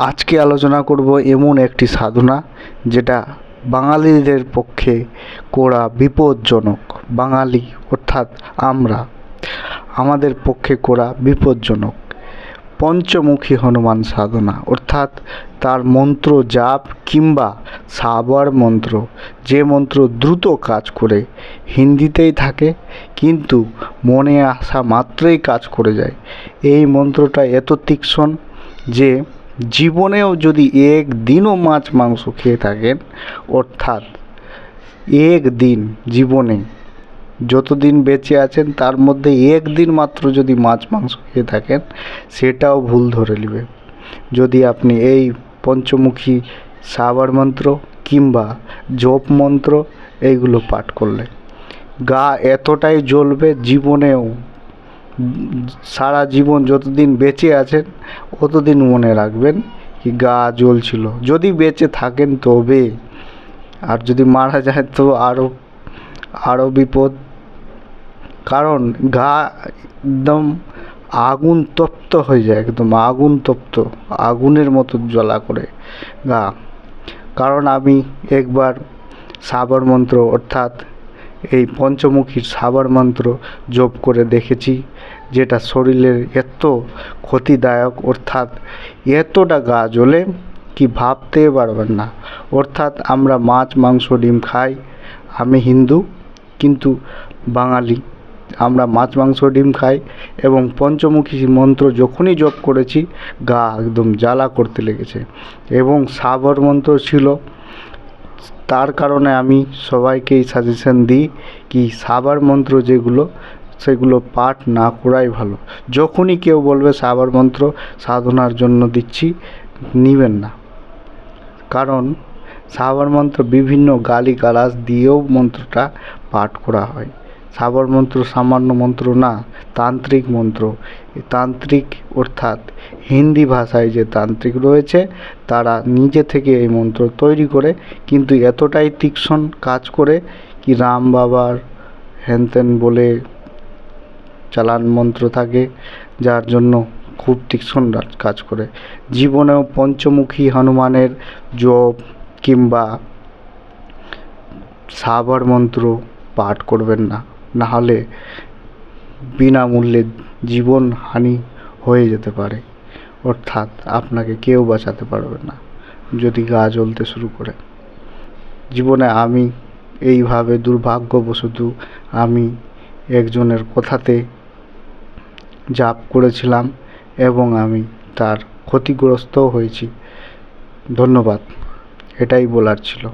আজকে আলোচনা করব এমন একটি সাধনা যেটা বাঙালিদের পক্ষে করা বিপজ্জনক। বাঙালি অর্থাৎ আমাদের পক্ষে করা বিপজ্জনক। পঞ্চমুখী হনুমান সাধনা অর্থাৎ তার মন্ত্র জাপ কিংবা সাবার মন্ত্র, যে মন্ত্র দ্রুত কাজ করে, হিন্দিতেই থাকে কিন্তু মনে আসা মাত্রই কাজ করে যায়। এই মন্ত্রটা এত তীক্ষ্ণ যে জীবনেও যদি একদিনও মাছ মাংস খেয়ে থাকেন, অর্থাৎ একদিন জীবনে যতদিন বেঁচে আছেন তার মধ্যে একদিন মাত্র যদি মাছ মাংস খেয়ে থাকেন, সেটাও ভুল ধরে নেবে যদি আপনি এই পঞ্চমুখী সাবার মন্ত্র কিংবা জপ মন্ত্র এইগুলো পাঠ করলে। গা এতটাই জ্বলবে, জীবনেও সারা জীবন যতদিন বেঁচে আছেন অতদিন মনে রাখবেন কি গা জ্বলছিল। যদি বেঁচে থাকেন তবে, আর যদি মারা যায় তো আরও বিপদ। কারণ গা একদম আগুন তপ্ত হয়ে যায়, একদম আগুন তপ্ত, আগুনের মতো জ্বালা করে গা। কারণ আমি একবার সাবার মন্ত্র অর্থাৎ এই পঞ্চমুখী সাবার মন্ত্র জপ করে দেখেছি, যেটা শরীরের এত ক্ষতিদায়ক, অর্থাৎ এতটা গা জ্বলে কি ভাবতে পারবেন না। অর্থাৎ আমরা মাছ মাংস ডিম খাই, আমি হিন্দু কিন্তু বাঙালি, আমরা মাছ মাংস ডিম খাই এবং পঞ্চমুখী মন্ত্র যখনই জপ করেছি গা একদম জ্বালা করতে লেগেছে। এবং সাবার মন্ত্র ছিল, তার কারণে আমি সবাইকেই সাজেশন দিই কি সাবার মন্ত্র যেগুলো সেগুলো পাঠ না করাই ভালো। যখনই কেউ বলবে সাবার মন্ত্র সাধনার জন্য দিচ্ছি, নেবেন না। কারণ সাবার মন্ত্র বিভিন্ন গালিগালাজ দিয়েও মন্ত্রটা পাঠ করা হয়। সাবার মন্ত্র সামান্য মন্ত্র না, তান্ত্রিক মন্ত্র। তান্ত্রিক অর্থাৎ হিন্দি ভাষায় যে তান্ত্রিক রয়েছে তারা নিজে থেকে এই মন্ত্র তৈরি করে, কিন্তু এতটাই তীক্ষ্ণ কাজ করে কি রাম বাবার হেনতেন বলে চালান মন্ত্র থাকে, যার জন্য খুব তীক্ষ্ণ কাজ করে। জীবনেও পঞ্চমুখী হনুমানের জপ কিংবা সাবার মন্ত্র পাঠ করবেন না, নাহলে বিনামূল্যে জীবন হানি হয়ে যেতে পারে। অর্থাৎ আপনাকে কেউ বাঁচাতে পারবে না যদি গা জ্বলতে শুরু করে। জীবনে আমি এইভাবে দুর্ভাগ্যবশত আমি একজনের কথাতে জাপ করেছিলাম এবং আমি তার ক্ষতিগ্রস্তও হয়েছি। ধন্যবাদ, এটাই বলার ছিল।